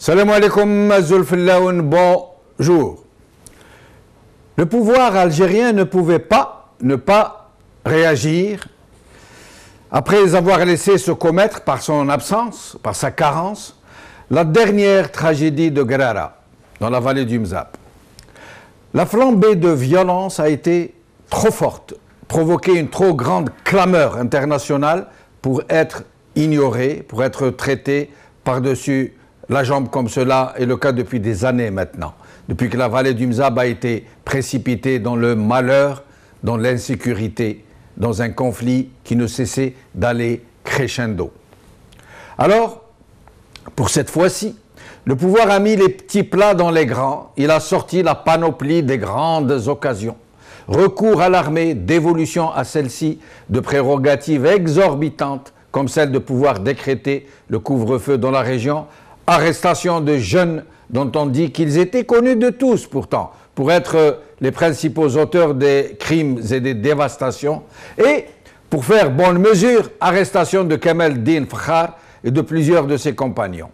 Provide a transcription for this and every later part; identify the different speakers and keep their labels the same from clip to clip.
Speaker 1: Salam alaikum, Zulfillaoun, bonjour. Le pouvoir algérien ne pouvait pas ne pas réagir après avoir laissé se commettre par son absence, par sa carence, la dernière tragédie de Guerrara, dans la vallée du Mzab. La flambée de violence a été trop forte, provoqué une trop grande clameur internationale pour être ignorée, pour être traitée par-dessus la jambe comme cela est le cas depuis des années maintenant. Depuis que la vallée du Mzab a été précipitée dans le malheur, dans l'insécurité, dans un conflit qui ne cessait d'aller crescendo. Alors, pour cette fois-ci, le pouvoir a mis les petits plats dans les grands, il a sorti la panoplie des grandes occasions. Recours à l'armée, dévolution à celle-ci de prérogatives exorbitantes, comme celle de pouvoir décréter le couvre-feu dans la région, arrestation de jeunes dont on dit qu'ils étaient connus de tous pourtant, pour être les principaux auteurs des crimes et des dévastations, et pour faire bonne mesure, arrestation de Kamel Din Fakhar et de plusieurs de ses compagnons.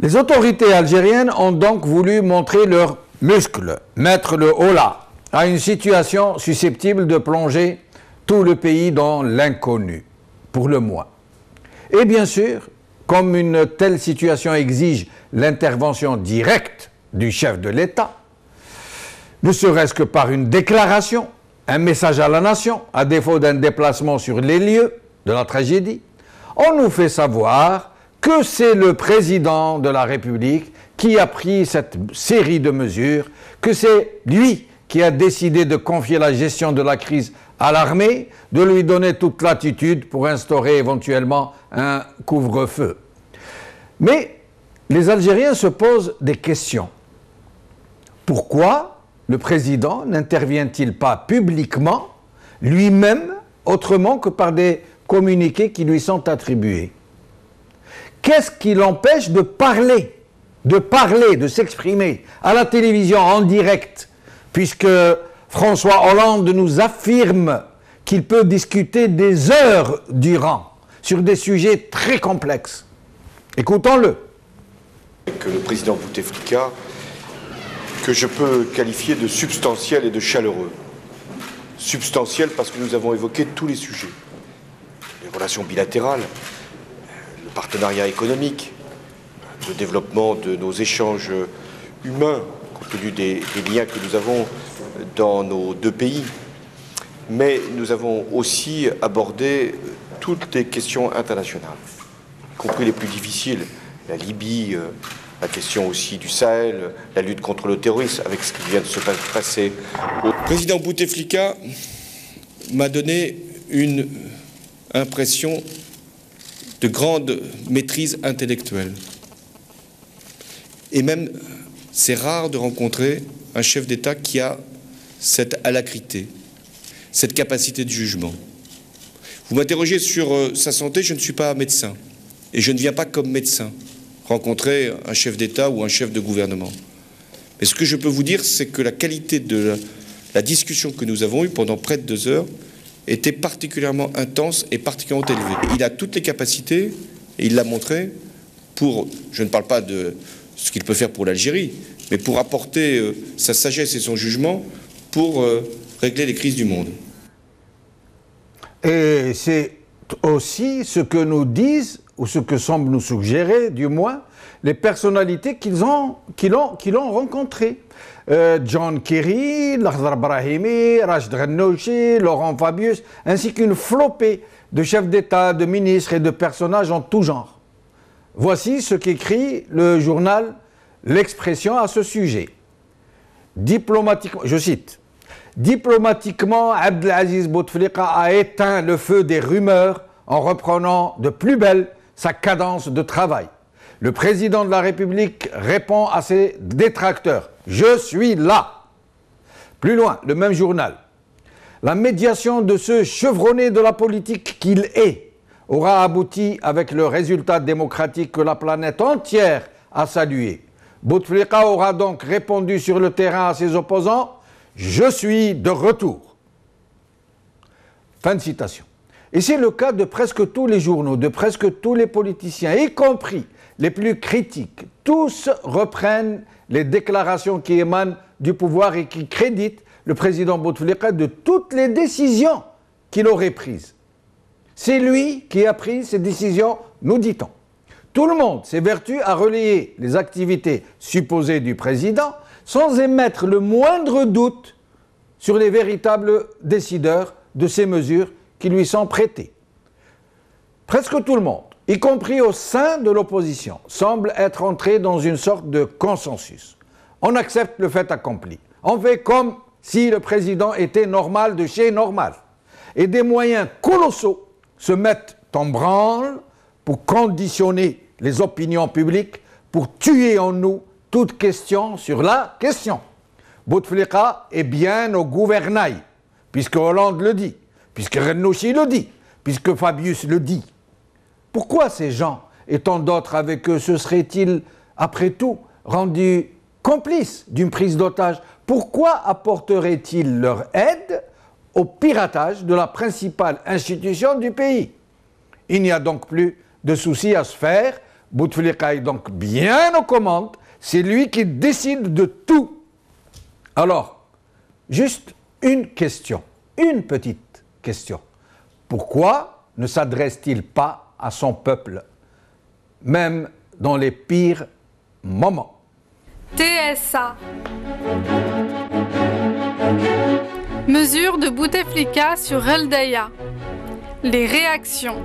Speaker 1: Les autorités algériennes ont donc voulu montrer leurs muscles, mettre le holà à une situation susceptible de plonger tout le pays dans l'inconnu, pour le moins. Et bien sûr, comme une telle situation exige l'intervention directe du chef de l'État, ne serait-ce que par une déclaration, un message à la nation, à défaut d'un déplacement sur les lieux de la tragédie, on nous fait savoir que c'est le président de la République qui a pris cette série de mesures, que c'est lui qui a décidé de confier la gestion de la crise à l'armée, de lui donner toute latitude pour instaurer éventuellement un couvre-feu. Mais les Algériens se posent des questions. Pourquoi le président n'intervient-il pas publiquement, lui-même, autrement que par des communiqués qui lui sont attribués? Qu'est-ce qui l'empêche de parler, de s'exprimer à la télévision en direct, puisque François Hollande nous affirme qu'il peut discuter des heures durant sur des sujets très complexes. Écoutons-le.
Speaker 2: Que le président Bouteflika, que je peux qualifier de substantiel et de chaleureux. Substantiel parce que nous avons évoqué tous les sujets. Les relations bilatérales, le partenariat économique, le développement de nos échanges humains, compte tenu des liens que nous avons dans nos deux pays. Mais nous avons aussi abordé toutes les questions internationales, y compris les plus difficiles, la Libye, la question aussi du Sahel, la lutte contre le terrorisme, avec ce qui vient de se passer. Le président Bouteflika m'a donné une impression de grande maîtrise intellectuelle. Et même, c'est rare de rencontrer un chef d'État qui a cette alacrité, cette capacité de jugement. Vous m'interrogez sur sa santé, je ne suis pas médecin. Et je ne viens pas comme médecin rencontrer un chef d'État ou un chef de gouvernement. Mais ce que je peux vous dire, c'est que la qualité de la discussion que nous avons eue pendant près de 2 heures était particulièrement intense et particulièrement élevée. Il a toutes les capacités, et il l'a montré, pour, je ne parle pas de ce qu'il peut faire pour l'Algérie, mais pour apporter sa sagesse et son jugement pour régler les crises du monde.
Speaker 1: Et c'est aussi ce que nous disent, ou ce que semblent nous suggérer, du moins, les personnalités qui l'ont rencontré. John Kerry, Lakhdar Brahimi, Rachid Ghannouchi, Laurent Fabius, ainsi qu'une flopée de chefs d'État, de ministres et de personnages en tout genre. Voici ce qu'écrit le journal L'Expression à ce sujet. Diplomatiquement, je cite, « Diplomatiquement, Abdelaziz Bouteflika a éteint le feu des rumeurs en reprenant de plus belle sa cadence de travail. Le président de la République répond à ses détracteurs. Je suis là. » Plus loin, le même journal. « La médiation de ce chevronné de la politique qu'il est aura abouti avec le résultat démocratique que la planète entière a salué. Bouteflika aura donc répondu sur le terrain à ses opposants. Je suis de retour. » Fin de citation. Et c'est le cas de presque tous les journaux, de presque tous les politiciens, y compris les plus critiques, tous reprennent les déclarations qui émanent du pouvoir et qui créditent le président Bouteflika de toutes les décisions qu'il aurait prises. C'est lui qui a pris ces décisions, nous dit-on. Tout le monde s'évertue à relayer les activités supposées du président sans émettre le moindre doute sur les véritables décideurs de ces mesures qui lui sont prêtées. Presque tout le monde, y compris au sein de l'opposition, semble être entré dans une sorte de consensus. On accepte le fait accompli. On fait comme si le président était normal de chez normal. Et des moyens colossaux se mettent en branle pour conditionner les opinions publiques, pour tuer en nous toute question sur la question. Bouteflika est bien au gouvernail, puisque Hollande le dit, puisque Rennouchi le dit, puisque Fabius le dit. Pourquoi ces gens, et tant d'autres avec eux, se seraient-ils, après tout, rendus complices d'une prise d'otage? Pourquoi apporteraient-ils leur aide au piratage de la principale institution du pays? Il n'y a donc plus de souci à se faire. Bouteflika est donc bien aux commandes. C'est lui qui décide de tout. Alors, juste une question, une petite question. Pourquoi ne s'adresse-t-il pas à son peuple, même dans les pires moments?
Speaker 3: TSA. Mesure de Bouteflika sur Reldeya. Les réactions.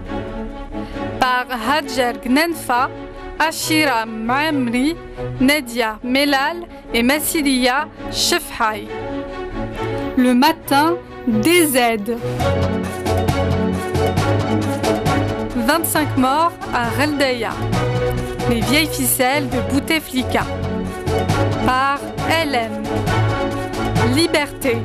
Speaker 3: Par Hadjer Gnenfa, Ashira Mamri, Nedia Melal et Massilia Chefhaï. Le matin, DZ. 25 morts à Reldeya. Les vieilles ficelles de Bouteflika. Par LM. Liberté.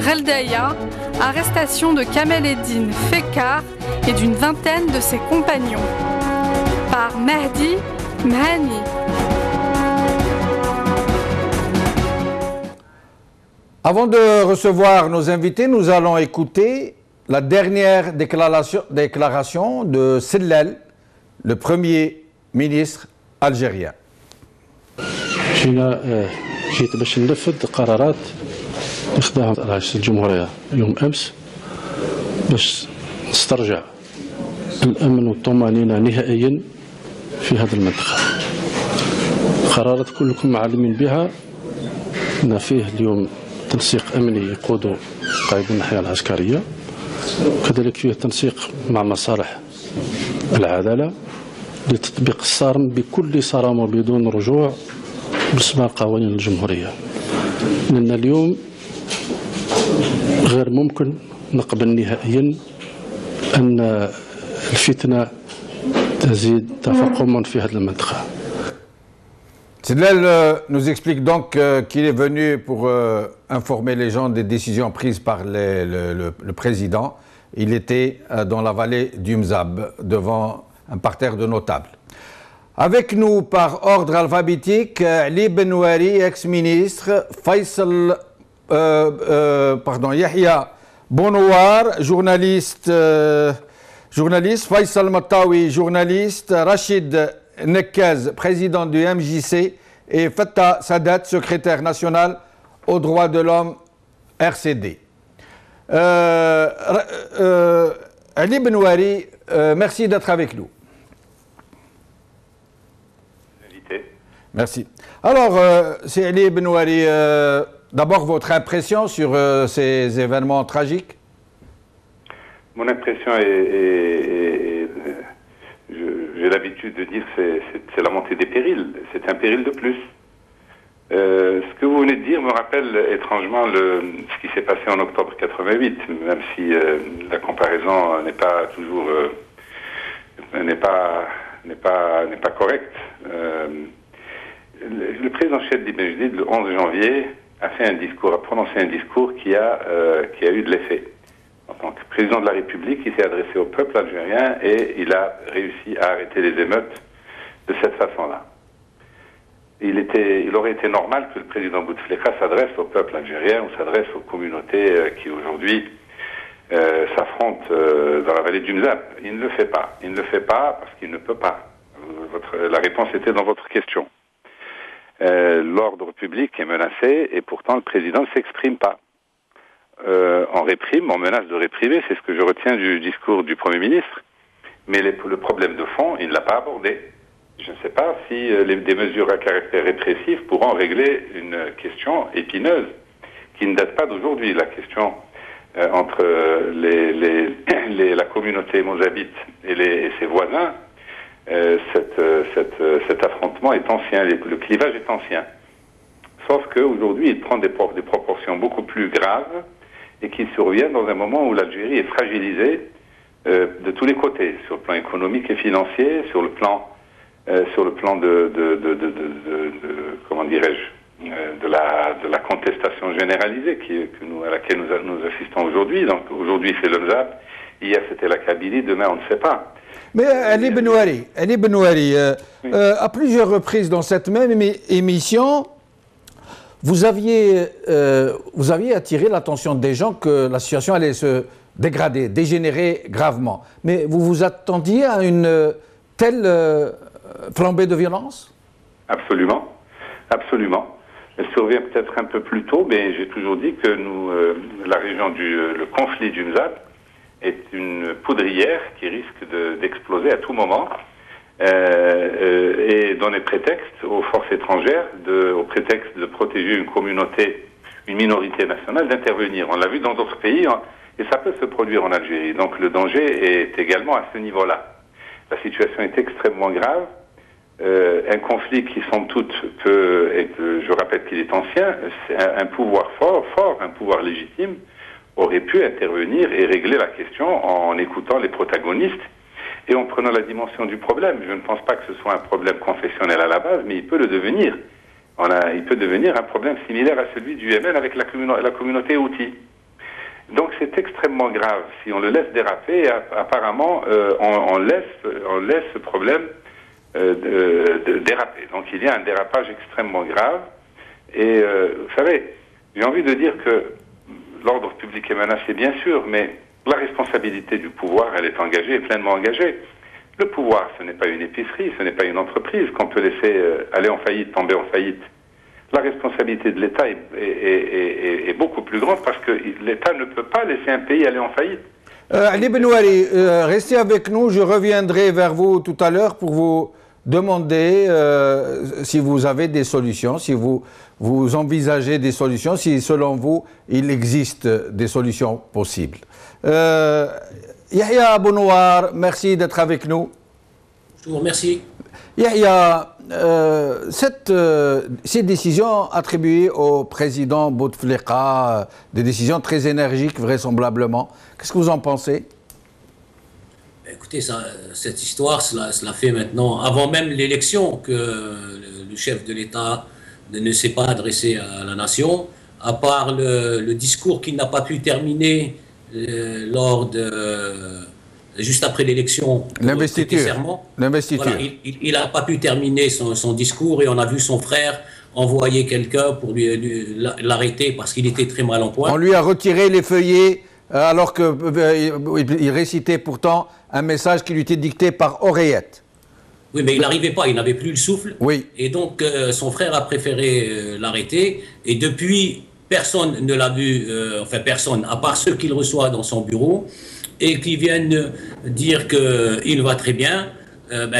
Speaker 3: Reldeya, arrestation de Kamel Eddine Fekar et d'une vingtaine de ses compagnons. Par Mehdi Mhani.
Speaker 1: Avant de recevoir nos invités, nous allons écouter la dernière déclaration de Sellel, le premier ministre algérien.
Speaker 4: جيت باش ننفذ قرارات اللي خداها رئيس الجمهورية يوم أمس باش نسترجع الأمن والطمأنينة نهائيا في هذه المنطقة. قرارات كلكم معلمين بها أن فيه اليوم تنسيق أمني يقوده قائد الناحية العسكرية، وكذلك فيه تنسيق مع مصالح العدالة لتطبيق الصارم بكل صرامة وبدون رجوع باسم قوانين الجمهورية. لأن اليوم غير ممكن نقبل نهائيا أن الفتنة تزيد تفاقما في هذه المنطقة.
Speaker 1: Sellel nous explique donc qu'il est venu pour informer les gens des décisions prises par le président. Il était dans la vallée du Mzab, devant un parterre de notables. Avec nous, par ordre alphabétique, Ali Benouari, ex-ministre, Yahya Bonouar, journaliste, Faisal Matawi, journaliste, Rachid Nekez, président du MJC, et Fattah Sadat, secrétaire national aux droits de l'homme RCD. Ali Benouari, merci d'être avec nous. Merci. Alors, c'est Ali Benouari, d'abord votre impression sur ces événements tragiques?
Speaker 5: Mon impression est j'ai l'habitude de dire c'est la montée des périls, c'est un péril de plus. Ce que vous venez de dire me rappelle étrangement ce qui s'est passé en octobre 88, même si la comparaison n'est pas toujours n'est pas correcte. Le président Cheddi Benjedid, le 11 janvier, a prononcé un discours qui a eu de l'effet. En tant que président de la République, il s'est adressé au peuple algérien et il a réussi à arrêter les émeutes de cette façon-là. Il aurait été normal que le président Bouteflika s'adresse au peuple algérien ou s'adresse aux communautés qui aujourd'hui s'affrontent dans la vallée du Mzab. Il ne le fait pas. Il ne le fait pas parce qu'il ne peut pas. La réponse était dans votre question. L'ordre public est menacé et pourtant le président ne s'exprime pas. On réprime, on menace de réprimer, c'est ce que je retiens du discours du Premier ministre. Mais le problème de fond, il ne l'a pas abordé. Je ne sais pas si des mesures à caractère répressif pourront régler une question épineuse qui ne date pas d'aujourd'hui. La question entre la communauté mozabite et ses voisins, cet affrontement est ancien, le clivage est ancien. Sauf qu'aujourd'hui, il prend des proportions beaucoup plus graves et qui surviennent dans un moment où l'Algérie est fragilisée de tous les côtés, sur le plan économique et financier, sur le plan comment dirais-je, de la contestation généralisée à laquelle nous assistons aujourd'hui. Donc aujourd'hui c'est le Mzab, hier c'était la Kabylie, demain on ne sait pas.
Speaker 1: Mais Ali Benouari, à plusieurs reprises dans cette même émission, vous aviez attiré l'attention des gens que la situation allait se dégrader, dégénérer gravement. Mais vous vous attendiez à une telle flambée de violence?
Speaker 5: Absolument, absolument. Elle survient peut-être un peu plus tôt, mais j'ai toujours dit que la région le conflit du Mzab est une poudrière qui risque d'exploser à tout moment et donner prétexte aux forces étrangères, au prétexte de protéger une minorité nationale, d'intervenir. On l'a vu dans d'autres pays et ça peut se produire en Algérie. Donc le danger est également à ce niveau-là. La situation est extrêmement grave. Un conflit qui, somme toute, je rappelle qu'il est ancien, un pouvoir fort, un pouvoir légitime, aurait pu intervenir et régler la question en écoutant les protagonistes et en prenant la dimension du problème. Je ne pense pas que ce soit un problème confessionnel à la base, mais il peut le devenir. Il peut devenir un problème similaire à celui du Yémen avec la communauté Houthi. Donc c'est extrêmement grave. Si on le laisse déraper, apparemment, on laisse ce problème déraper. Donc il y a un dérapage extrêmement grave. Et vous savez, j'ai envie de dire que l'ordre public est menacé, bien sûr, mais la responsabilité du pouvoir, elle est engagée, pleinement engagée. Le pouvoir, ce n'est pas une épicerie, ce n'est pas une entreprise qu'on peut laisser aller en faillite, tomber en faillite. La responsabilité de l'État est beaucoup plus grande parce que l'État ne peut pas laisser un pays aller en faillite.
Speaker 1: Ali Benouari, restez avec nous, je reviendrai vers vous tout à l'heure pour vous demander si vous avez des solutions, si vous envisagez des solutions, si selon vous il existe des solutions possibles. Yahya Abou-Noar, merci d'être avec nous.
Speaker 6: Je vous remercie.
Speaker 1: Yahya, ces décisions attribuées au président Bouteflika, des décisions très énergiques vraisemblablement, qu'est-ce que vous en pensez?
Speaker 6: Écoutez, cette histoire, cela fait maintenant, avant même l'élection, que le chef de l'État ne s'est pas adressé à la nation, à part le discours qu'il n'a pas pu terminer juste après l'élection.
Speaker 1: L'investiture.
Speaker 6: Voilà, il n'a pas pu terminer son discours et on a vu son frère envoyer quelqu'un pour l'arrêter parce qu'il était très mal en point.
Speaker 1: On lui a retiré les feuillets alors qu'il récitait pourtant un message qui lui était dicté par oreillette.
Speaker 6: Oui, mais il n'arrivait pas, il n'avait plus le souffle.
Speaker 1: Oui.
Speaker 6: Et donc, son frère a préféré l'arrêter. Et depuis, personne ne l'a vu, enfin personne, à part ceux qu'il reçoit dans son bureau, et qui viennent dire qu'il va très bien.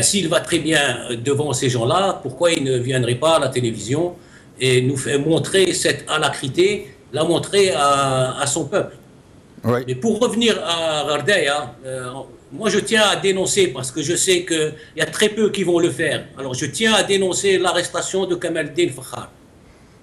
Speaker 6: S'il va très bien devant ces gens-là, pourquoi il ne viendrait pas à la télévision et nous fait montrer cette alacrité, la montrer à son peuple. Oui. Mais pour revenir à Ghardaya, moi je tiens à dénoncer, parce que je sais qu'il y a très peu qui vont le faire, alors je tiens à dénoncer l'arrestation de Kamal El Fakhar.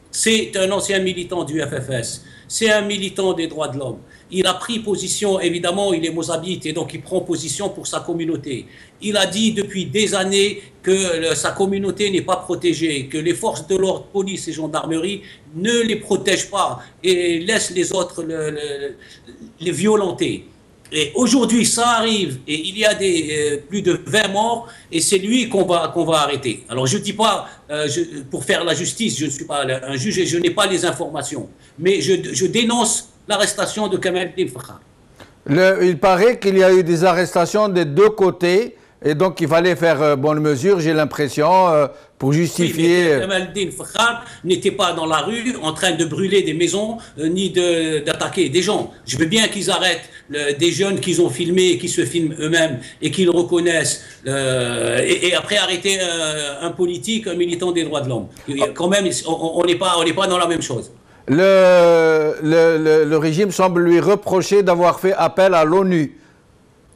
Speaker 6: C'est un ancien militant du FFS, c'est un militant des droits de l'homme. Il a pris position, évidemment, il est mozabite et donc il prend position pour sa communauté. Il a dit depuis des années que sa communauté n'est pas protégée, que les forces de l'ordre, police et gendarmerie ne les protègent pas et laissent les autres les violenter. Et aujourd'hui, ça arrive et il y a plus de 20 morts et c'est lui qu'on va arrêter. Alors je ne dis pas, pour faire la justice, je ne suis pas un juge et je n'ai pas les informations, mais je dénonce l'arrestation de Kamal El Fakhar.
Speaker 1: Il paraît qu'il y a eu des arrestations des deux côtés et donc il fallait faire bonne mesure, j'ai l'impression, pour justifier...
Speaker 6: Oui, mais Kamal El-Din Fakhar n'était pas dans la rue en train de brûler des maisons ni d'attaquer des gens. Je veux bien qu'ils arrêtent des jeunes qu'ils ont filmés, qui se filment eux-mêmes et qu'ils reconnaissent, et après arrêter un politique, un militant des droits de l'homme. Quand même, on n'est pas dans la même chose.
Speaker 1: Le régime semble lui reprocher d'avoir fait appel à l'ONU.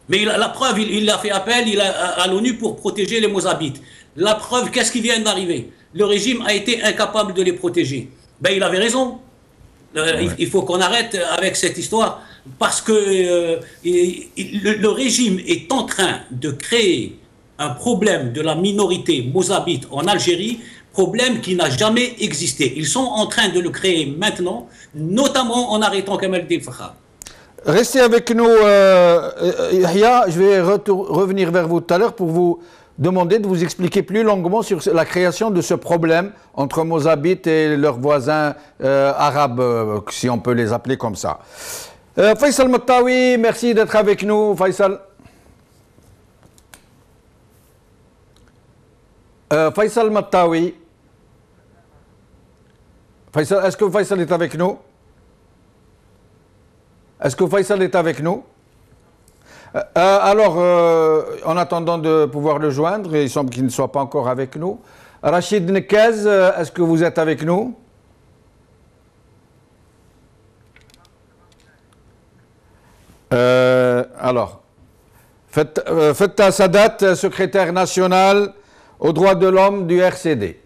Speaker 6: Mais la preuve, il a fait appel à l'ONU pour protéger les Mozabites. La preuve, qu'est-ce qui vient d'arriver? Le régime a été incapable de les protéger. Ben, il avait raison. Il faut qu'on arrête avec cette histoire parce que le régime est en train de créer un problème de la minorité mozabite en Algérie, problème qui n'a jamais existé. Ils sont en train de le créer maintenant, notamment en arrêtant Kamal El-Din Fakhar.
Speaker 1: Restez avec nous, Yahya. Je vais revenir vers vous tout à l'heure pour vous demander de vous expliquer plus longuement sur la création de ce problème entre Mozabites et leurs voisins arabes, si on peut les appeler comme ça. Faisal Mattawi, merci d'être avec nous, Faisal. Faisal Mattawi. Faisal, est-ce que Faisal est avec nous? Est-ce que Faisal est avec nous? Alors, en attendant de pouvoir le joindre, il semble qu'il ne soit pas encore avec nous. Rachid Nekez, est-ce que vous êtes avec nous? Alors, Fattah Sadat, secrétaire national aux droits de l'homme du RCD.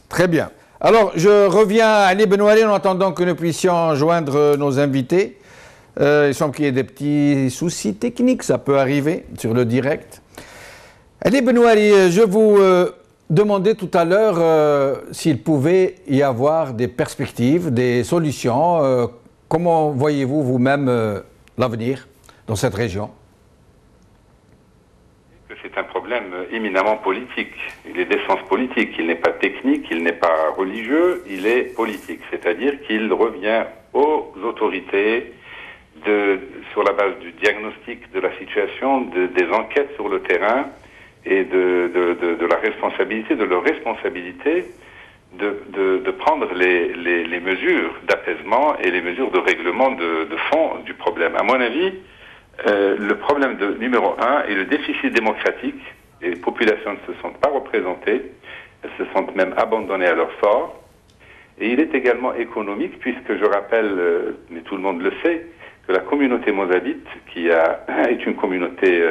Speaker 1: Très bien. Alors, je reviens à Ali Benouali en attendant que nous puissions joindre nos invités. Il semble qu'il y ait des petits soucis techniques, ça peut arriver sur le direct. Ali Benouali, je vous demandais tout à l'heure s'il pouvait y avoir des perspectives, des solutions. Comment voyez-vous vous-même l'avenir dans cette région?
Speaker 5: C'est un problème éminemment politique. Il est d'essence politique. Il n'est pas technique, il n'est pas religieux, il est politique. C'est-à-dire qu'il revient aux autorités sur la base du diagnostic de la situation, des enquêtes sur le terrain et de la responsabilité, de leur responsabilité de prendre les mesures d'apaisement et les mesures de règlement de fond du problème. À mon avis, le problème numéro 1 est le déficit démocratique, et les populations ne se sentent pas représentées, elles se sentent même abandonnées à leur sort. Et il est également économique, puisque je rappelle, mais tout le monde le sait, que la communauté mozabite, est une communauté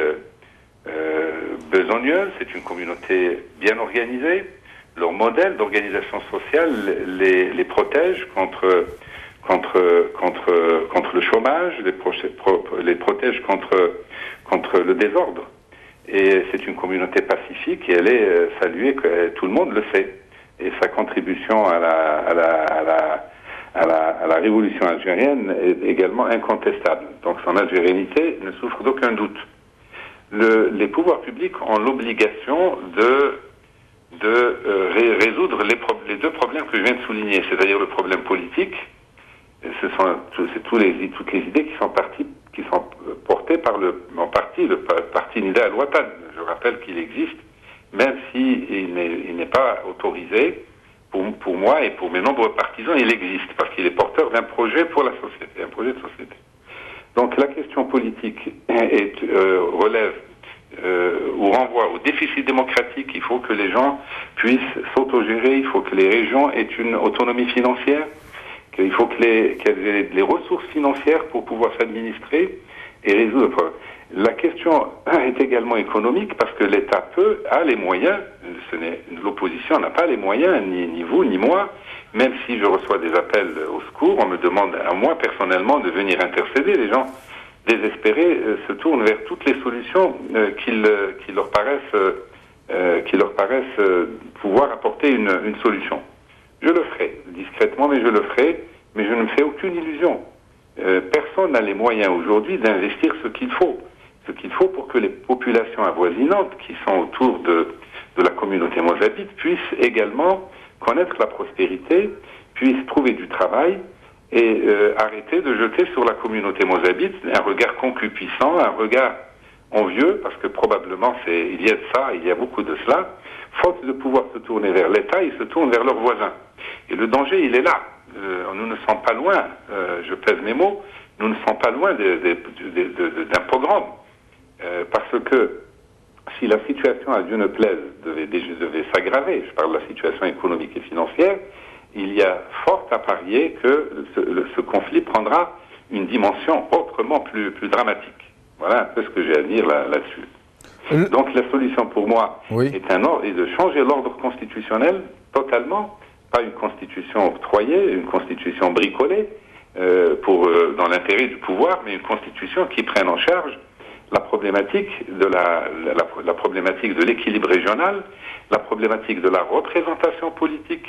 Speaker 5: besogneuse, c'est une communauté bien organisée. Leur modèle d'organisation sociale les protège contre le chômage, les protège contre le désordre. Et c'est une communauté pacifique et elle est saluée, tout le monde le sait. Et sa contribution à la révolution algérienne est également incontestable. Donc son algérianité ne souffre d'aucun doute. Les pouvoirs publics ont l'obligation de résoudre les deux problèmes que je viens de souligner, c'est-à-dire le problème politique. C'est toutes les idées qui sont portées par en partie le parti Nida al-Watan. Je rappelle qu'il existe, même s'il n'est pas autorisé. Pour moi et pour mes nombreux partisans, il existe, parce qu'il est porteur d'un projet pour la société, un projet de société. Donc la question politique relève ou renvoie au déficit démocratique. Il faut que les gens puissent s'autogérer, il faut que les régions aient une autonomie financière, qu'il faut qu'elles aient les ressources financières pour pouvoir s'administrer et résoudre le problème. La question est également économique parce que l'État a les moyens, l'opposition n'a pas les moyens, ni vous, ni moi, même si je reçois des appels au secours, on me demande à moi personnellement de venir intercéder. Les gens désespérés se tournent vers toutes les solutions qui leur paraissent pouvoir apporter une solution. Je le ferai, discrètement, mais je le ferai, mais je ne me fais aucune illusion. Personne n'a les moyens aujourd'hui d'investir ce qu'il faut pour que les populations avoisinantes qui sont autour de la communauté mozabite puissent également connaître la prospérité, puissent trouver du travail et arrêter de jeter sur la communauté mozabite un regard concupiscent, un regard envieux, parce que probablement il y a de ça, il y a beaucoup de cela. Faute de pouvoir se tourner vers l'État, ils se tournent vers leurs voisins. Et le danger, il est là. Nous ne sommes pas loin, je pèse mes mots, nous ne sommes pas loin d'un pogrom. Parce que si la situation, à Dieu ne plaise, devait s'aggraver, je parle de la situation économique et financière, il y a fort à parier que ce conflit prendra une dimension autrement plus dramatique. Voilà un peu ce que j'ai à dire là-dessus. Donc la solution pour moi est de changer l'ordre constitutionnel totalement, pas une constitution octroyée, une constitution bricolée dans l'intérêt du pouvoir, mais une constitution qui prenne en charge la problématique la problématique de l'équilibre régional, la problématique de la représentation politique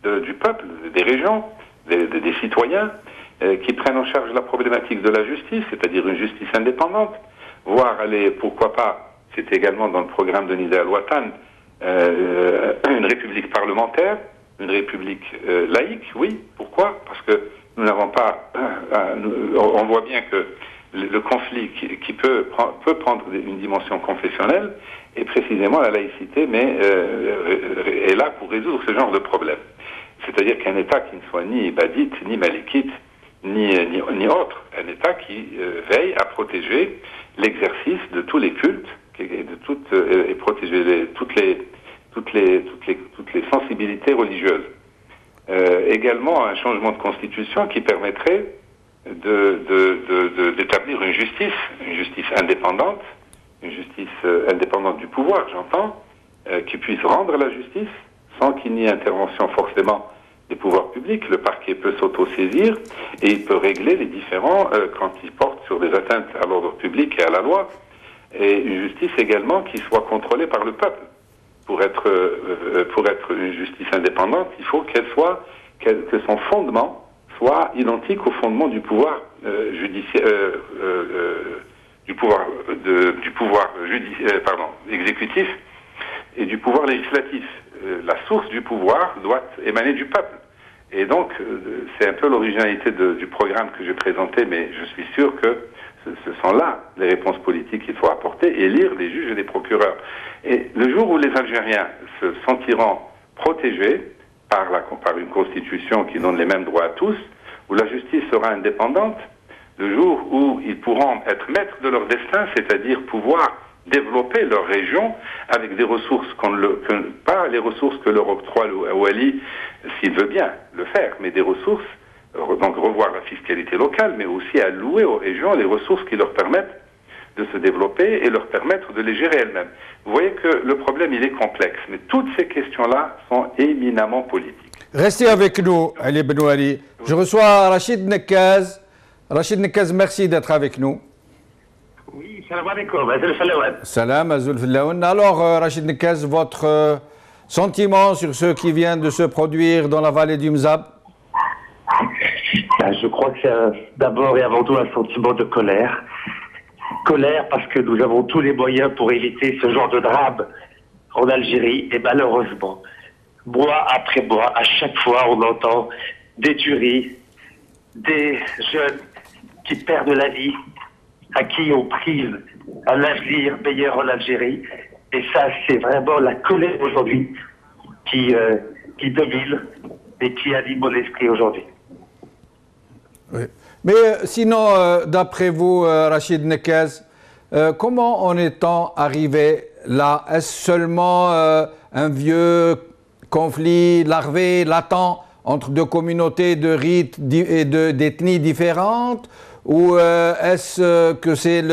Speaker 5: du peuple, des régions, des citoyens, qui prennent en charge la problématique de la justice, c'est-à-dire une justice indépendante, voire aller, pourquoi pas, c'est également dans le programme de Nida Al-Watan, une république parlementaire, une république laïque, oui, pourquoi? Parce que nous n'avons pas, on voit bien que le conflit qui peut prendre une dimension confessionnelle, et précisément la laïcité, mais est là pour résoudre ce genre de problème. C'est-à-dire qu'un État qui ne soit ni ibadite, ni malikite, ni autre, un État qui veille à protéger l'exercice de tous les cultes et protéger toutes les sensibilités religieuses. Également un changement de constitution qui permettrait d'établir une justice indépendante, indépendante du pouvoir, j'entends, qui puisse rendre la justice sans qu'il n'y ait intervention forcément des pouvoirs publics. Le parquet peut s'auto-saisir et il peut régler les différends quand il porte sur des atteintes à l'ordre public et à la loi. Et une justice également qui soit contrôlée par le peuple. Pour être une justice indépendante, il faut que son fondement soit identique au fondement du pouvoir exécutif et du pouvoir législatif. La source du pouvoir doit émaner du peuple. Et donc, c'est un peu l'originalité du programme que j'ai présenté, mais je suis sûr que ce sont là les réponses politiques qu'il faut apporter, élire des juges et des procureurs. Et le jour où les Algériens se sentiront protégés par une constitution qui donne les mêmes droits à tous, où la justice sera indépendante, le jour où ils pourront être maîtres de leur destin, c'est-à-dire pouvoir développer leur région avec des ressources pas les ressources que leur octroie le Wali, s'il veut bien le faire, mais des ressources, donc revoir la fiscalité locale, mais aussi allouer aux régions les ressources qui leur permettent de se développer et leur permettre de les gérer elles-mêmes. Vous voyez que le problème, il est complexe, mais toutes ces questions-là sont éminemment politiques.
Speaker 1: Restez avec nous, Ali Benouari. Je reçois Rachid Nekaz. Rachid Nekaz, merci d'être avec nous.
Speaker 7: Oui, salam alaikum, Azul Fillaoun.
Speaker 1: Salam, Azul Fillaoun. Alors, Rachid Nekaz, votre sentiment sur ce qui vient de se produire dans la vallée du Mzab?
Speaker 7: Je crois que c'est d'abord et avant tout un sentiment de colère. Colère parce que nous avons tous les moyens pour éviter ce genre de drame en Algérie. Et malheureusement, mois après mois, à chaque fois, on entend des tueries, des jeunes qui perdent la vie, à qui on prive un avenir meilleur en Algérie. Et ça, c'est vraiment la colère aujourd'hui qui domine et qui anime mon esprit aujourd'hui.
Speaker 1: Oui. Mais sinon, d'après vous, Rachid Nekaz, comment en est-on arrivé là? Est-ce seulement un vieux conflit larvé, latent, entre deux communautés de rites et d'ethnies différentes? Ou est-ce que c'est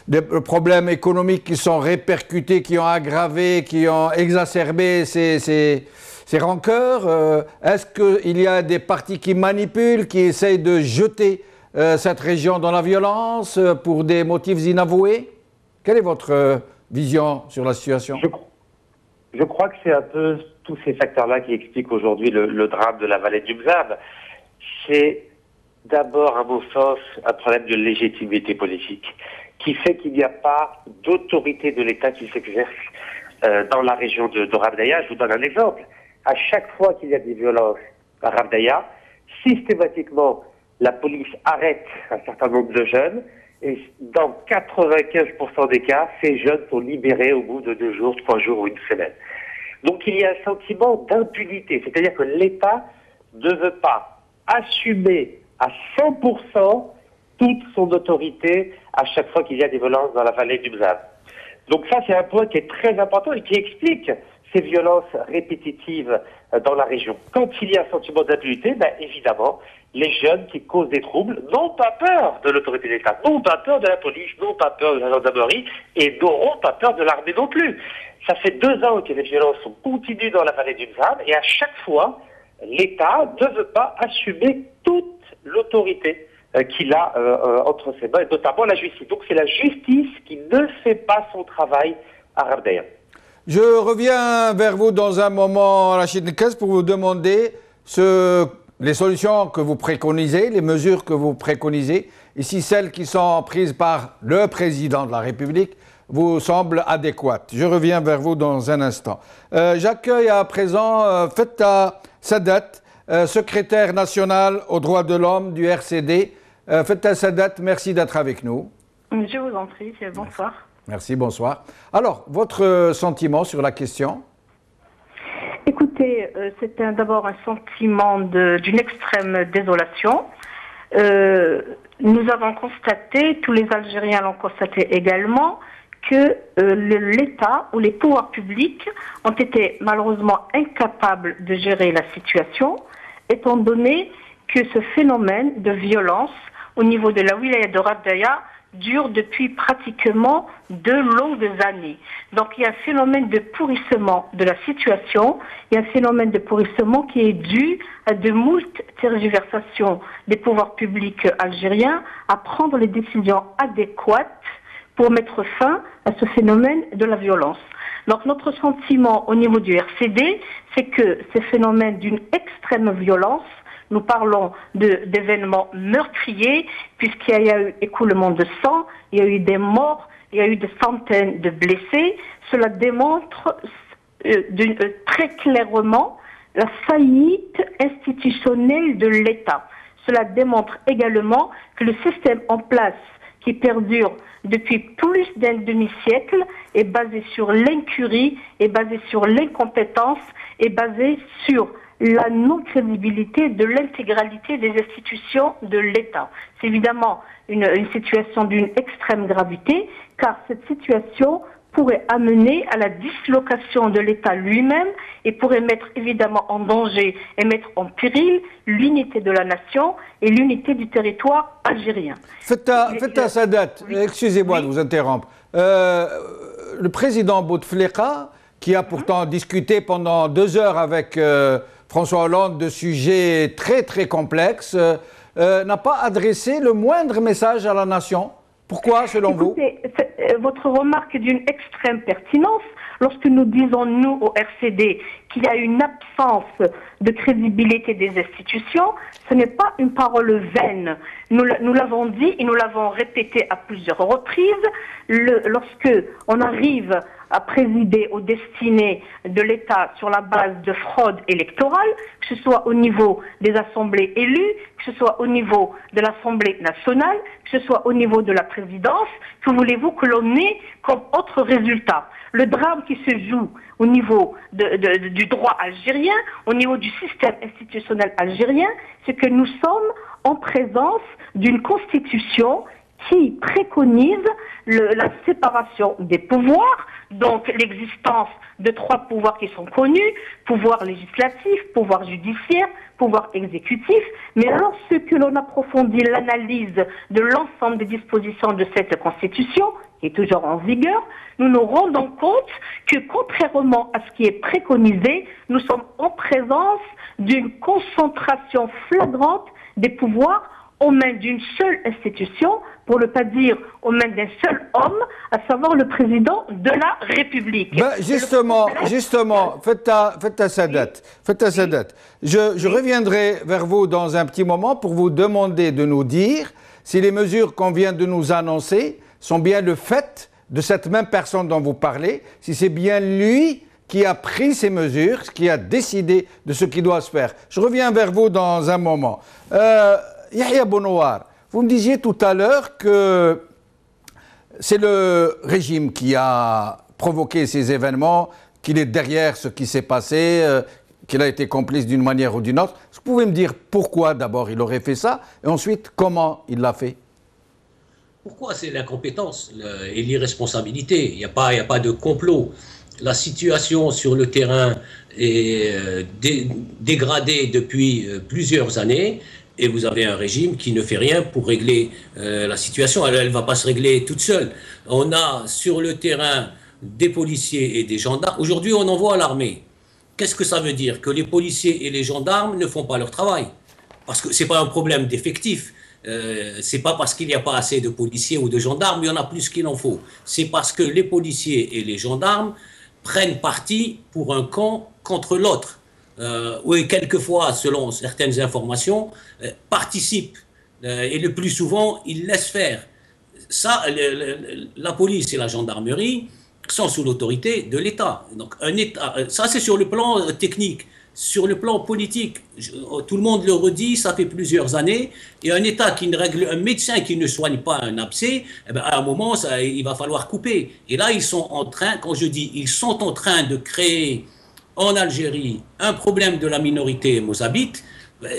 Speaker 1: des problèmes économiques qui sont répercutés, qui ont aggravé, qui ont exacerbé ces rancœurs? Est-ce qu'il y a des partis qui manipulent, qui essayent de jeter cette région dans la violence pour des motifs inavoués? Quelle est votre vision sur la situation?
Speaker 7: Je crois que c'est un peu tous ces facteurs-là qui expliquent aujourd'hui le drame de la vallée du Mzab. C'est d'abord, à mon sens, un problème de légitimité politique qui fait qu'il n'y a pas d'autorité de l'État qui s'exerce dans la région de Rabdaya. Je vous donne un exemple. À chaque fois qu'il y a des violences à Rabdaya, systématiquement, la police arrête un certain nombre de jeunes et dans 95% des cas, ces jeunes sont libérés au bout de 2 jours, 3 jours ou 1 semaine. Donc il y a un sentiment d'impunité, c'est-à-dire que l'État ne veut pas assumer à 100% toute son autorité à chaque fois qu'il y a des violences dans la vallée du Mzab. Donc ça, c'est un point qui est très important et qui explique ces violences répétitives dans la région. Quand il y a un sentiment d'impunité, ben évidemment, les jeunes qui causent des troubles n'ont pas peur de l'autorité de l'État, n'ont pas peur de la police, n'ont pas peur de la gendarmerie et n'auront pas peur de l'armée non plus. Ça fait 2 ans que les violences sont continues dans la vallée du Mzab et à chaque fois, l'État ne veut pas assumer toute l'autorité qu'il a entre ses mains, et notamment la justice. Donc c'est la justice qui ne fait pas son travail à Rabdaïa.
Speaker 1: Je reviens vers vous dans un moment, Rachid Nkes, pour vous demander les solutions que vous préconisez, les mesures que vous préconisez, et si celles qui sont prises par le président de la République vous semblent adéquates. Je reviens vers vous dans un instant. J'accueille à présent Fettah Sadat, secrétaire national aux droits de l'homme du RCD. Fettah Sadat, merci d'être avec nous.
Speaker 8: Je vous en prie, bonsoir.
Speaker 1: Merci, bonsoir. Alors, votre sentiment sur la question?
Speaker 8: Écoutez, c'est d'abord un sentiment d'une extrême désolation. Nous avons constaté, tous les Algériens l'ont constaté également, que l'État ou les pouvoirs publics ont été malheureusement incapables de gérer la situation, étant donné que ce phénomène de violence au niveau de la wilaya de Rabdaïa dure depuis pratiquement 2 longues années. Donc il y a un phénomène de pourrissement de la situation, il y a un phénomène de pourrissement qui est dû à de moult tergiversations des pouvoirs publics algériens à prendre les décisions adéquates pour mettre fin à ce phénomène de la violence. Donc notre sentiment au niveau du RCD, c'est que ces phénomènes d'une extrême violence, nous parlons d'événements meurtriers, puisqu'il y a eu écoulement de sang, il y a eu des morts, il y a eu des centaines de blessés. Cela démontre très clairement la faillite institutionnelle de l'État. Cela démontre également que le système en place qui perdure depuis plus d'un demi-siècle est basé sur l'incurie, est basé sur l'incompétence, est basé sur la non-crédibilité de l'intégralité des institutions de l'État. C'est évidemment une situation d'une extrême gravité, car cette situation pourrait amener à la dislocation de l'État lui-même et pourrait mettre évidemment en danger et mettre en péril l'unité de la nation et l'unité du territoire algérien.
Speaker 1: Fettah Sadat, oui. Excusez-moi de vous interrompre. Le président Bouteflika, qui a pourtant discuté pendant 2 heures avec François Hollande de sujets très très complexes, n'a pas adressé le moindre message à la nation. Pourquoi, selon vous?
Speaker 8: Votre remarque est d'une extrême pertinence. Lorsque nous disons, nous, au RCD, qu'il y a une absence de crédibilité des institutions, ce n'est pas une parole vaine. Nous l'avons dit et nous l'avons répété à plusieurs reprises. Lorsque on arrive à présider aux destinées de l'État sur la base de fraude électorale, que ce soit au niveau des assemblées élues, que ce soit au niveau de l'Assemblée nationale, que ce soit au niveau de la présidence, que voulez-vous que l'on ait comme autre résultat? Le drame qui se joue au niveau du droit algérien, au niveau du système institutionnel algérien, c'est que nous sommes en présence d'une constitution qui préconise la séparation des pouvoirs, donc l'existence de 3 pouvoirs qui sont connus, pouvoir législatif, pouvoir judiciaire, pouvoir exécutif. Mais lorsque l'on approfondit l'analyse de l'ensemble des dispositions de cette constitution, qui est toujours en vigueur, nous nous rendons compte que contrairement à ce qui est préconisé, nous sommes en présence d'une concentration flagrante des pouvoirs aux mains d'une seule institution, pour ne pas dire aux mains d'un seul homme, à savoir le président de la République.
Speaker 1: Ben justement, Fettah Sadat, je reviendrai vers vous dans un petit moment pour vous demander de nous dire si les mesures qu'on vient de nous annoncer sont bien le fait de cette même personne dont vous parlez, si c'est bien lui qui a pris ces mesures, qui a décidé de ce qui doit se faire. Je reviens vers vous dans un moment. Yahya Bounoir, vous me disiez tout à l'heure que c'est le régime qui a provoqué ces événements, qu'il est derrière ce qui s'est passé, qu'il a été complice d'une manière ou d'une autre. Est-ce que vous pouvez me dire pourquoi d'abord il aurait fait ça et ensuite comment il l'a fait?
Speaker 6: Pourquoi? C'est l'incompétence et l'irresponsabilité. Il n'y a pas de complot. La situation sur le terrain est dégradée depuis plusieurs années et vous avez un régime qui ne fait rien pour régler la situation. Elle ne va pas se régler toute seule. On a sur le terrain des policiers et des gendarmes. Aujourd'hui, on envoie l'armée. Qu'est-ce que ça veut dire? Que les policiers et les gendarmes ne font pas leur travail. Parce que ce n'est pas un problème d'effectif. C'est pas parce qu'il n'y a pas assez de policiers ou de gendarmes, il y en a plus qu'il en faut. C'est parce que les policiers et les gendarmes prennent parti pour un camp contre l'autre. Oui, quelquefois, selon certaines informations, participent. Et le plus souvent, ils laissent faire. Ça, la police et la gendarmerie sont sous l'autorité de l'État. Donc, un État, ça, c'est sur le plan technique. Sur le plan politique, tout le monde le redit, ça fait plusieurs années, et un État qui ne règle, un médecin qui ne soigne pas un abcès, eh bien, à un moment, il va falloir couper. Et là, ils sont en train, quand je dis ils sont en train de créer en Algérie un problème de la minorité mozabite,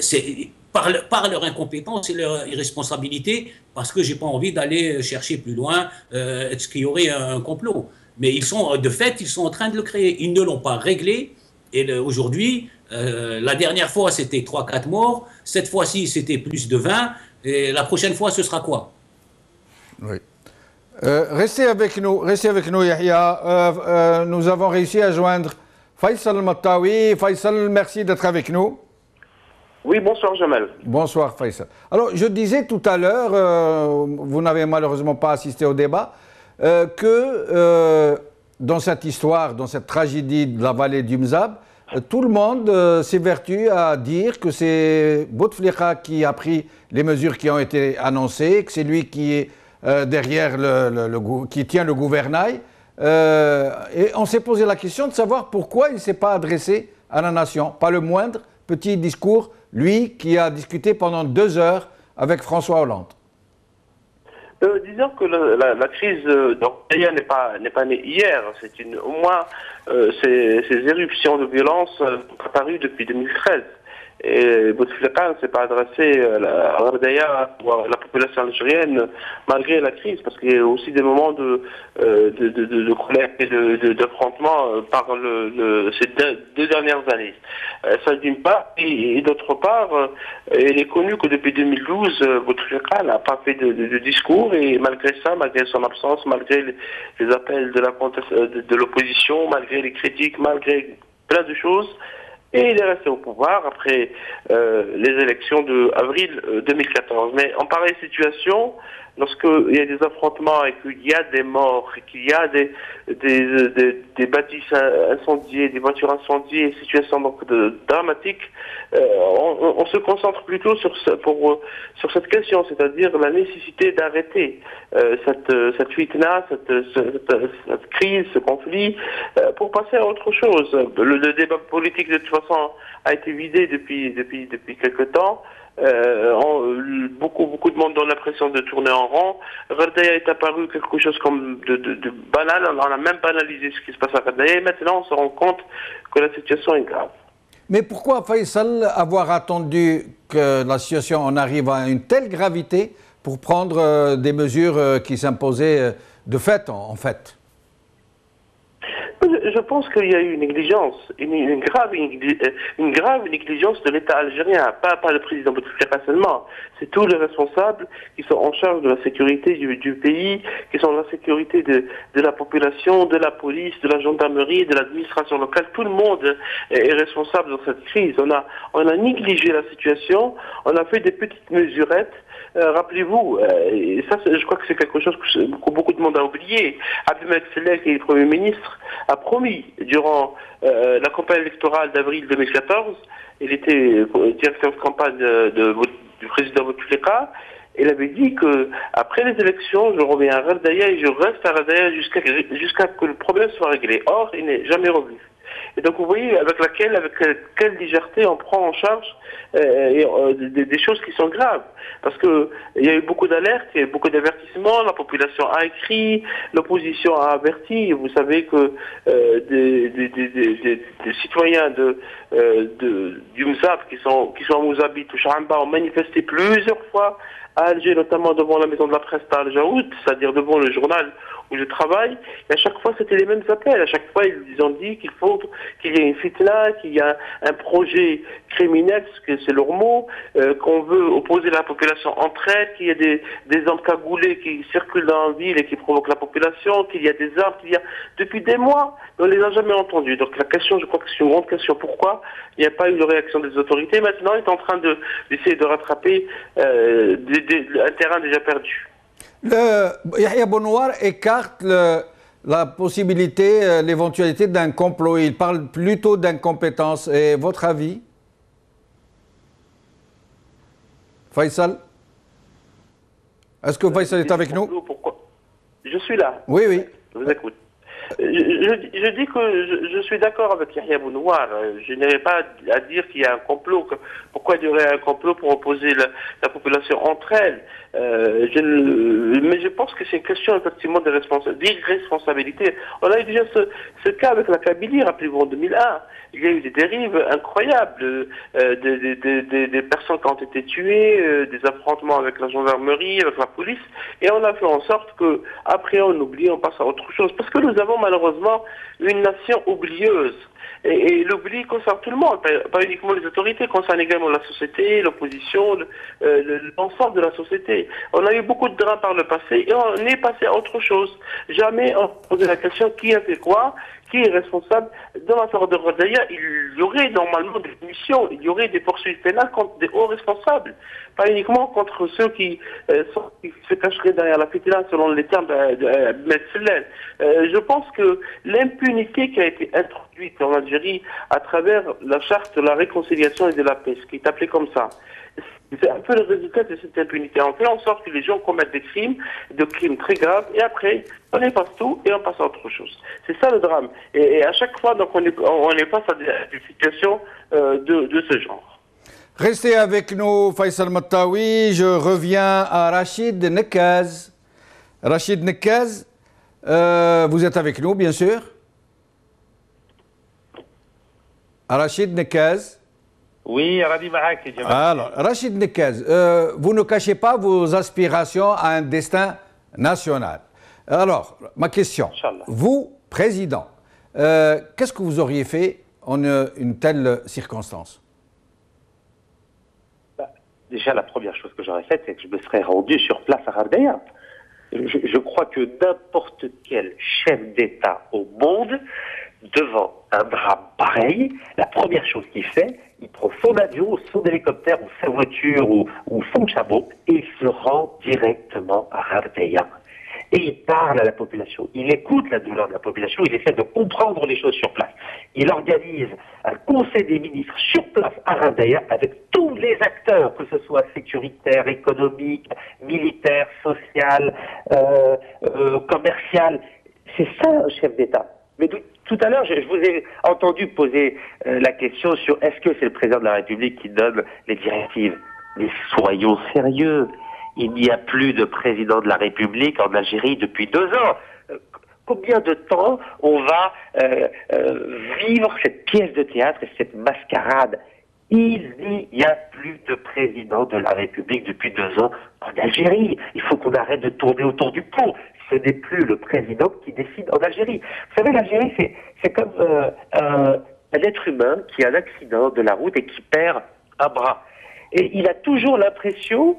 Speaker 6: c'est par leur incompétence et leur irresponsabilité, parce que j'ai pas envie d'aller chercher plus loin est-ce qu'il y aurait un complot. Mais ils sont, de fait, ils sont en train de le créer. Ils ne l'ont pas réglé. Et aujourd'hui, la dernière fois, c'était 3-4 morts. Cette fois-ci, c'était plus de 20. Et la prochaine fois, ce sera quoi?
Speaker 1: Oui. Restez avec nous, Yahya. Nous avons réussi à joindre Faisal Mattawi. Faisal, merci d'être avec nous.
Speaker 9: Oui, bonsoir Jamal.
Speaker 1: Bonsoir Faisal. Alors, je disais tout à l'heure, vous n'avez malheureusement pas assisté au débat, que dans cette histoire, dans cette tragédie de la vallée du Mzab, tout le monde s'évertue à dire que c'est Bouteflika qui a pris les mesures qui ont été annoncées, que c'est lui qui est derrière qui tient le gouvernail. Et on s'est posé la question de savoir pourquoi il ne s'est pas adressé à la nation. Pas le moindre petit discours, lui qui a discuté pendant 2 heures avec François Hollande.
Speaker 9: Disons que la crise d'Orléans n'est pas née hier. Au moins, ces éruptions de violence sont apparues depuis 2013. Et Bouteflika ne s'est pas adressé à Ardaya ou à la population algérienne malgré la crise, parce qu'il y a aussi des moments de colère et d'affrontement par ces 2 dernières années. Ça d'une part, et d'autre part, il est connu que depuis 2012, Bouteflika n'a pas fait de discours, et malgré ça, malgré son absence, malgré les appels de l'opposition, malgré les critiques, malgré plein de choses, et il est resté au pouvoir après les élections d'avril 2014. Mais en pareille situation, lorsqu'il y a des affrontements et qu'il y a des morts, et qu'il y a des bâtisses incendiées, des voitures incendiées, situation donc dramatique, on se concentre plutôt sur cette question, c'est-à-dire la nécessité d'arrêter cette fitna, cette crise, ce conflit, pour passer à autre chose. Le débat politique de toute façon a été vidé depuis quelque temps. Beaucoup de monde ont l'impression de tourner en rond. Ardaya est apparu quelque chose comme de banal. On a même banalisé ce qui se passe à Ardaya et maintenant on se rend compte que la situation est grave.
Speaker 1: Mais pourquoi, Faisal, avoir attendu que la situation en arrive à une telle gravité pour prendre des mesures qui s'imposaient de fait, en fait?
Speaker 9: Je pense qu'il y a eu une négligence, une grave négligence de l'État algérien, pas le président Bouteflika seulement. C'est tous les responsables qui sont en charge de la sécurité du pays, qui sont la sécurité de la population, de la police, de la gendarmerie, de l'administration locale. Tout le monde est responsable dans cette crise. On a négligé la situation, on a fait des petites mesurettes. Rappelez-vous, et ça, je crois que c'est quelque chose que beaucoup de monde a oublié. Abdelmalek Sellel, qui est le Premier ministre, a promis durant la campagne électorale d'avril 2014, il était directeur de campagne du président Bouteflika, il avait dit que après les élections, je reviens à Ardaya et je reste à Ardaya jusqu'à que le problème soit réglé. Or, il n'est jamais revenu. Et donc vous voyez avec quelle légèreté on prend en charge des choses qui sont graves. Parce que il y a eu beaucoup d'alertes, il y a eu beaucoup d'avertissements, la population a écrit, l'opposition a averti. Et vous savez que des citoyens du Mzab qui sont à Mouzabit ou Charamba ont manifesté plusieurs fois à Alger, notamment devant la maison de la presse Al Jaoud, c'est-à-dire devant le journal où je travaille, et à chaque fois c'était les mêmes appels. À chaque fois ils ont dit qu'il faut qu'il y ait une fitna, qu'il y a un projet criminel, parce que c'est leur mot, qu'on veut opposer la population entre elles, qu'il y a des hommes cagoulés qui circulent dans la ville et qui provoquent la population, qu'il y a des armes, qu'il y a depuis des mois, on ne les a jamais entendus. Donc la question, je crois que c'est une grande question. Pourquoi il n'y a pas eu de réaction des autorités? Maintenant, il est en train d'essayer de rattraper un terrain déjà perdu.
Speaker 1: Yahya Bounoir écarte la possibilité, l'éventualité d'un complot. Il parle plutôt d'incompétence. Et votre avis, Faisal? Est-ce que Faisal est avec nous?
Speaker 9: Pourquoi? Je suis là.
Speaker 1: Oui, oui.
Speaker 9: Je vous écoute. Je dis que je suis d'accord avec Yahya Bounoir. Je n'irai pas à dire qu'il y a un complot. Pourquoi il y aurait un complot pour opposer la population entre elles? Mais je pense que c'est une question effectivement d'irresponsabilité. On a eu déjà ce cas avec la Kabylie, rappelez-vous, en 2001. Il y a eu des dérives incroyables, des personnes qui ont été tuées, des affrontements avec la gendarmerie, avec la police, et on a fait en sorte que après on oublie, on passe à autre chose. Parce que nous avons malheureusement une nation oublieuse. Et l'oubli concerne tout le monde, pas uniquement les autorités, concerne également la société, l'opposition, l'ensemble de la société. On a eu beaucoup de drames par le passé et on est passé à autre chose. Jamais on posait la question qui a fait quoi, qui est responsable. Dans l'affaire de Radaya, il y aurait normalement des missions, il y aurait des poursuites pénales contre des hauts responsables, pas uniquement contre ceux qui se cacheraient derrière la fitna selon les termes de Metzler. Je pense que l'impunité qui a été introduite en Algérie à travers la charte de la réconciliation et de la paix, ce qui est appelé comme ça, c'est un peu le résultat de cette impunité. On fait en sorte que les gens commettent des crimes très graves, et après, on efface tout et on passe à autre chose. C'est ça le drame. Et à chaque fois, donc, on est face à des situations de ce genre.
Speaker 1: Restez avec nous, Faisal Mattawi. Je reviens à Rachid Nekaz. Rachid Nekaz, vous êtes avec nous, bien sûr. Rachid Nekaz.
Speaker 10: Oui, Radi Mahak.
Speaker 1: Alors, Rachid Nekaz, vous ne cachez pas vos aspirations à un destin national. Alors, ma question, vous, président, qu'est-ce que vous auriez fait en une telle circonstance?
Speaker 7: Déjà, la première chose que j'aurais faite, c'est que je me serais rendu sur place à Radaya. Je crois que n'importe quel chef d'État au monde, devant un drame pareil, la première chose qu'il fait, il prend son avion, son hélicoptère, ou sa voiture, ou son chameau, et il se rend directement à Radaya. Et il parle à la population, il écoute la douleur de la population, il essaie de comprendre les choses sur place. Il organise un conseil des ministres sur place à Radaya avec tous les acteurs, que ce soit sécuritaire, économique, militaire, social, commercial. C'est ça un chef d'État. Mais tout à l'heure, je vous ai entendu poser la question sur est-ce que c'est le président de la République qui donne les directives. Mais soyons sérieux. Il n'y a plus de président de la République en Algérie depuis 2 ans. Combien de temps on va vivre cette pièce de théâtre et cette mascarade? Il n'y a plus de président de la République depuis 2 ans en Algérie. Il faut qu'on arrête de tourner autour du pot. Ce n'est plus le président qui décide en Algérie. Vous savez, l'Algérie, c'est comme un être humain qui a un accident de la route et qui perd un bras. Et il a toujours l'impression,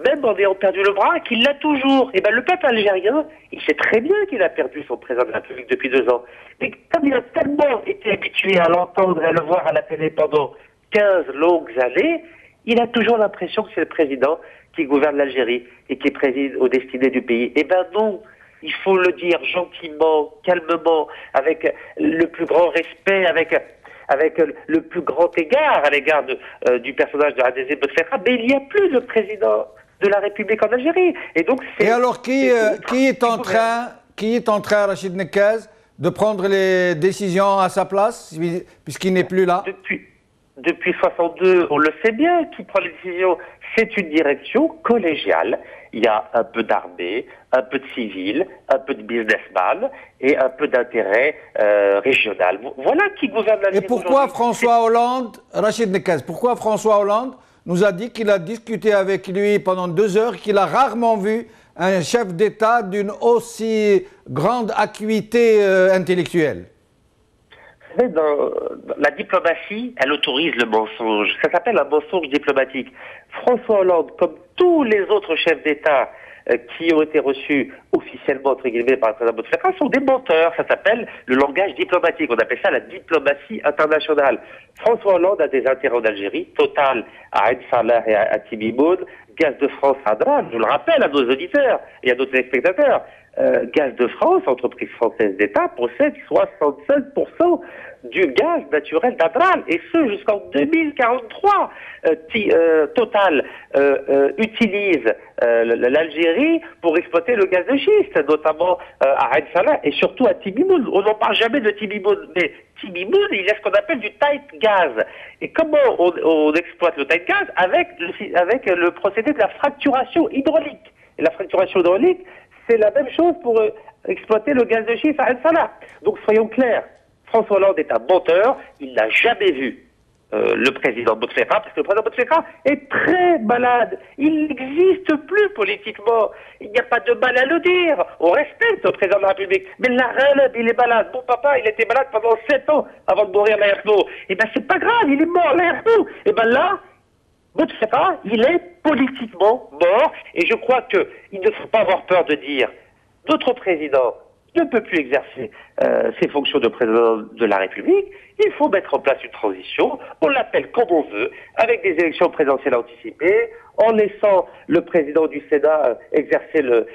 Speaker 7: même en ayant perdu le bras, qu'il l'a toujours. Et bien le peuple algérien, il sait très bien qu'il a perdu son président de la République depuis 2 ans. Mais comme il a tellement été habitué à l'entendre et à le voir à la télé pendant 15 longues années, il a toujours l'impression que c'est le président qui gouverne l'Algérie et qui préside aux destinées du pays. Eh ben non, il faut le dire gentiment, calmement, avec le plus grand respect, avec le plus grand égard à l'égard du personnage de Adezé Bouteflika, mais il n'y a plus de président de la République en Algérie. Et donc
Speaker 1: alors qui est en train, Rachid Nekaz, de prendre les décisions à sa place, puisqu'il n'est plus là?
Speaker 7: Depuis 62, on le sait bien, qui prend les décisions. C'est une direction collégiale. Il y a un peu d'armée, un peu de civil, un peu de businessman et un peu d'intérêt régional. Voilà qui gouverne l'Algérie.
Speaker 1: Et pourquoi François Hollande, Rachid Nekaz, pourquoi François Hollande nous a dit qu'il a discuté avec lui pendant 2 heures, qu'il a rarement vu un chef d'État d'une aussi grande acuité intellectuelle?
Speaker 7: Dans la diplomatie, elle autorise le mensonge. Ça s'appelle un mensonge diplomatique. François Hollande, comme tous les autres chefs d'État qui ont été reçus officiellement, entre guillemets, par le président Bouteflika, sont des menteurs. Ça s'appelle le langage diplomatique. On appelle ça la diplomatie internationale. François Hollande a des intérêts en Algérie, Total à Ain Salah et à Tibiboun, Gaz de France à Adran, je le rappelle à nos auditeurs et à nos téléspectateurs. Gaz de France, entreprise française d'État, possède 76% du gaz naturel d'Adran, et ce jusqu'en 2043. Total utilise l'Algérie pour exploiter le gaz de schiste, notamment à Ain Salah et surtout à Tibiboun. On n'en parle jamais de Tibiboun, mais Tibiboun, il y a ce qu'on appelle du tight gaz. Et comment on exploite le tight gaz? Avec le procédé de la fracturation hydraulique. Et la fracturation hydraulique, c'est la même chose pour exploiter le gaz de schiste à Ain Salah. Donc soyons clairs, François Hollande est un menteur, il n'a jamais vu le président Bouteflika, parce que le président Bouteflika est très malade, il n'existe plus politiquement, il n'y a pas de mal à le dire, on respecte le président de la République, mais la reine, il est malade, mon papa, il était malade pendant 7 ans avant de mourir à l'ARNO, et ben c'est pas grave, il est mort à l'ARNO, et ben là, Bouteflika, il est politiquement mort, et je crois qu'il ne faut pas avoir peur de dire, notre président ne peut plus exercer ses fonctions de président de la République, il faut mettre en place une transition, on l'appelle comme on veut, avec des élections présidentielles anticipées, en laissant le président du Sénat exercer le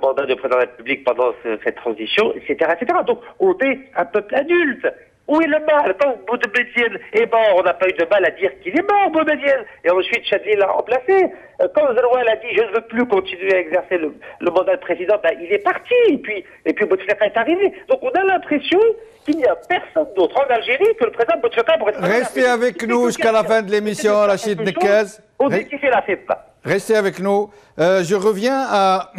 Speaker 7: mandat de président de la République pendant cette transition, etc., etc. Donc on est un peuple adulte. Où est le mal? Quand Boumedienne est mort, on n'a pas eu de mal à dire qu'il est mort, Boumedienne. Et ensuite, Chadli l'a remplacé. Quand Zeroual a dit « je ne veux plus continuer à exercer le mandat de président », ben, il est parti. Et puis Bouteflika est arrivé. Donc on a l'impression qu'il n'y a personne d'autre en Algérie que le président Bouteflika pour être...
Speaker 1: Restez avec nous jusqu'à la fin de l'émission, Rachid Nekaz.
Speaker 7: On dit qu'il fait la fête.
Speaker 1: Restez avec nous. Je reviens à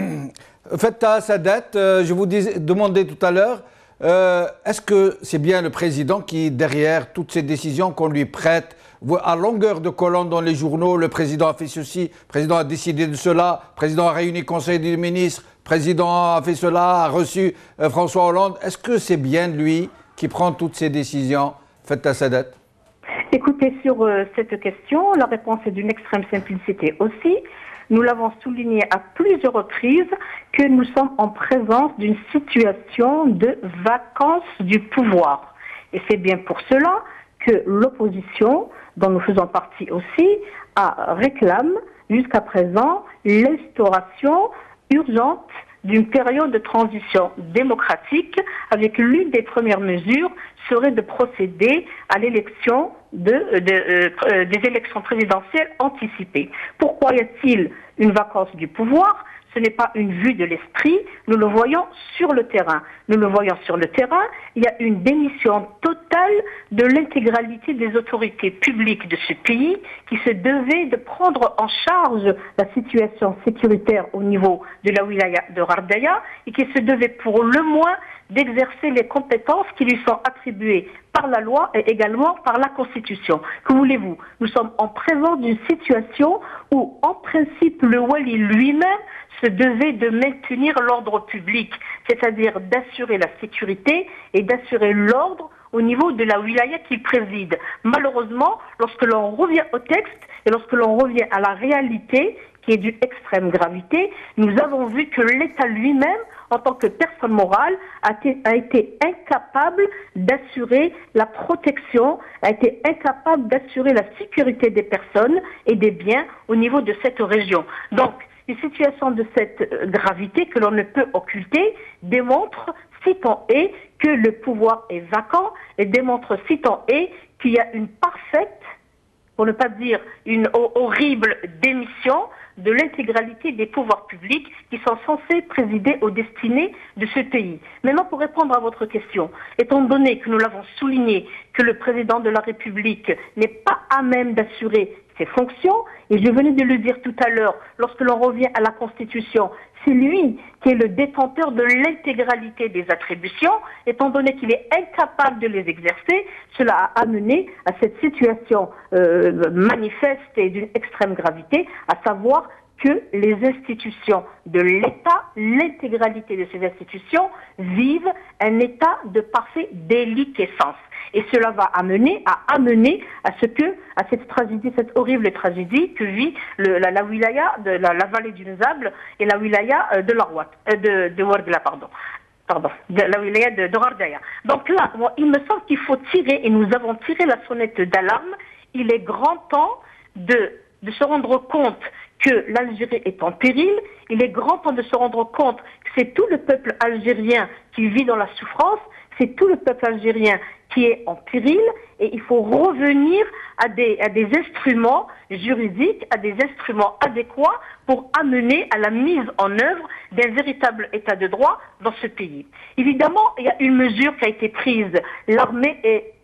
Speaker 1: Fettah Sadet. Je vous demandais tout à l'heure, est-ce que c'est bien le président qui, derrière toutes ces décisions qu'on lui prête, à longueur de colonne dans les journaux, le président a fait ceci, le président a décidé de cela, le président a réuni le Conseil des ministres, le président a fait cela, a reçu François Hollande. Est-ce que c'est bien lui qui prend toutes ces décisions? Fettah Sadet.
Speaker 8: Écoutez, sur cette question, la réponse est d'une extrême simplicité aussi. Nous l'avons souligné à plusieurs reprises que nous sommes en présence d'une situation de vacance du pouvoir. Et c'est bien pour cela que l'opposition, dont nous faisons partie aussi, réclame jusqu'à présent l'instauration urgente d'une période de transition démocratique, avec l'une des premières mesures serait de procéder à l'élection des élections présidentielles anticipées. Pourquoi y a-t-il une vacance du pouvoir? Ce n'est pas une vue de l'esprit, nous le voyons sur le terrain. Nous le voyons sur le terrain, il y a une démission totale de l'intégralité des autorités publiques de ce pays qui se devaient de prendre en charge la situation sécuritaire au niveau de la wilaya de Ghardaya et qui se devaient pour le moins d'exercer les compétences qui lui sont attribuées par la loi et également par la Constitution. Que voulez-vous? Nous sommes en présence d'une situation où, en principe, le wali lui-même se devait de maintenir l'ordre public, c'est-à-dire d'assurer la sécurité et d'assurer l'ordre au niveau de la wilaya qu'il préside. Malheureusement, lorsque l'on revient au texte et lorsque l'on revient à la réalité, qui est d'une extrême gravité, nous avons vu que l'État lui-même, en tant que personne morale, a été incapable d'assurer la protection, a été incapable d'assurer la sécurité des personnes et des biens au niveau de cette région. Donc, une situation de cette gravité que l'on ne peut occulter démontre, si tant est, que le pouvoir est vacant et démontre, si tant est, qu'il y a une parfaite, pour ne pas dire une horrible démission de l'intégralité des pouvoirs publics qui sont censés présider aux destinées de ce pays. Maintenant, pour répondre à votre question, étant donné que nous l'avons souligné, que le président de la République n'est pas à même d'assurer ses fonctions, et je venais de le dire tout à l'heure, lorsque l'on revient à la Constitution, c'est lui qui est le détenteur de l'intégralité des attributions, étant donné qu'il est incapable de les exercer. Cela a amené à cette situation manifeste et d'une extrême gravité, à savoir que les institutions de l'État, l'intégralité de ces institutions, vivent un état de parfaite déliquescence. Et cela va amener à cette tragédie, cette horrible tragédie que vit la wilaya de la vallée du Nzable et la wilaya de l'Arwat, de Ouargla, de la wilaya de Ghardaya. Donc là, il me semble qu'il faut tirer, et nous avons tiré la sonnette d'alarme. Il est grand temps de se rendre compte que l'Algérie est en péril. Il est grand temps de se rendre compte que c'est tout le peuple algérien qui vit dans la souffrance, c'est tout le peuple algérien qui est en péril, et il faut revenir à des instruments juridiques, à des instruments adéquats pour amener à la mise en œuvre d'un véritable état de droit dans ce pays. Évidemment, il y a une mesure qui a été prise. L'armée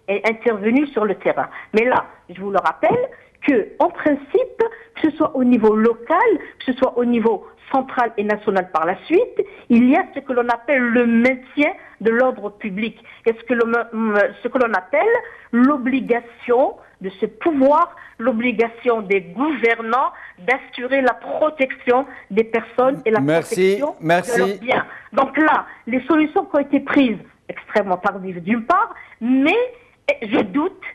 Speaker 8: est intervenue sur le terrain. Mais là, je vous le rappelle, qu'en principe, que ce soit au niveau local, que ce soit au niveau central et national par la suite, il y a ce que l'on appelle le maintien de l'ordre public. Et ce que l'on appelle l'obligation de ce pouvoir, l'obligation des gouvernants d'assurer la protection des personnes et la protection de leurs biens. Donc là, les solutions qui ont été prises, extrêmement tardives d'une part, mais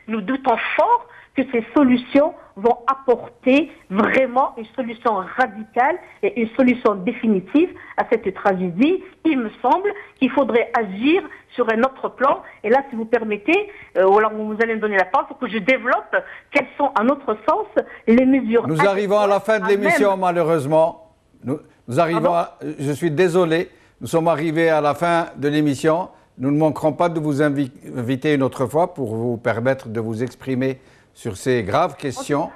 Speaker 8: nous doutons fort que ces solutions vont apporter vraiment une solution radicale et une solution définitive à cette tragédie. Il me semble qu'il faudrait agir sur un autre plan. Et là, si vous permettez, ou alors vous allez me donner la parole pour que je développe quelles sont, à notre sens, les mesures.
Speaker 1: Nous arrivons à la fin de l'émission, malheureusement. Je suis désolé, nous sommes arrivés à la fin de l'émission. Nous ne manquerons pas de vous inviter une autre fois pour vous permettre de vous exprimer sur ces graves questions.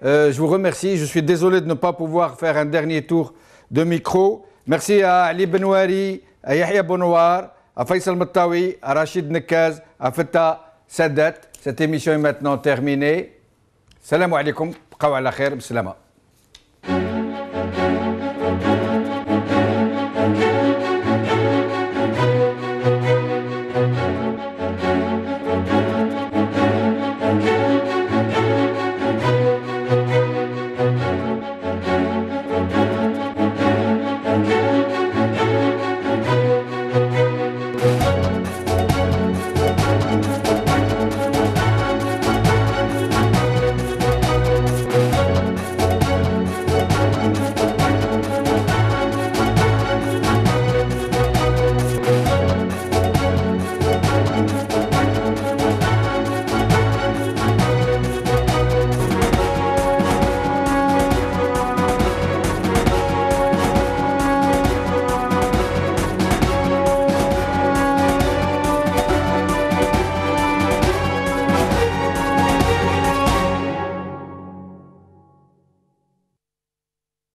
Speaker 1: Je vous remercie. Je suis désolé de ne pas pouvoir faire un dernier tour de micro. Merci à Ali Benouari, à Yahya Bonouar, à Faisal Mattawi, à Rachid Nekaz, à Feta Sadat. Cette émission est maintenant terminée. Salam alaikum. Qawa ala khair. Bislama.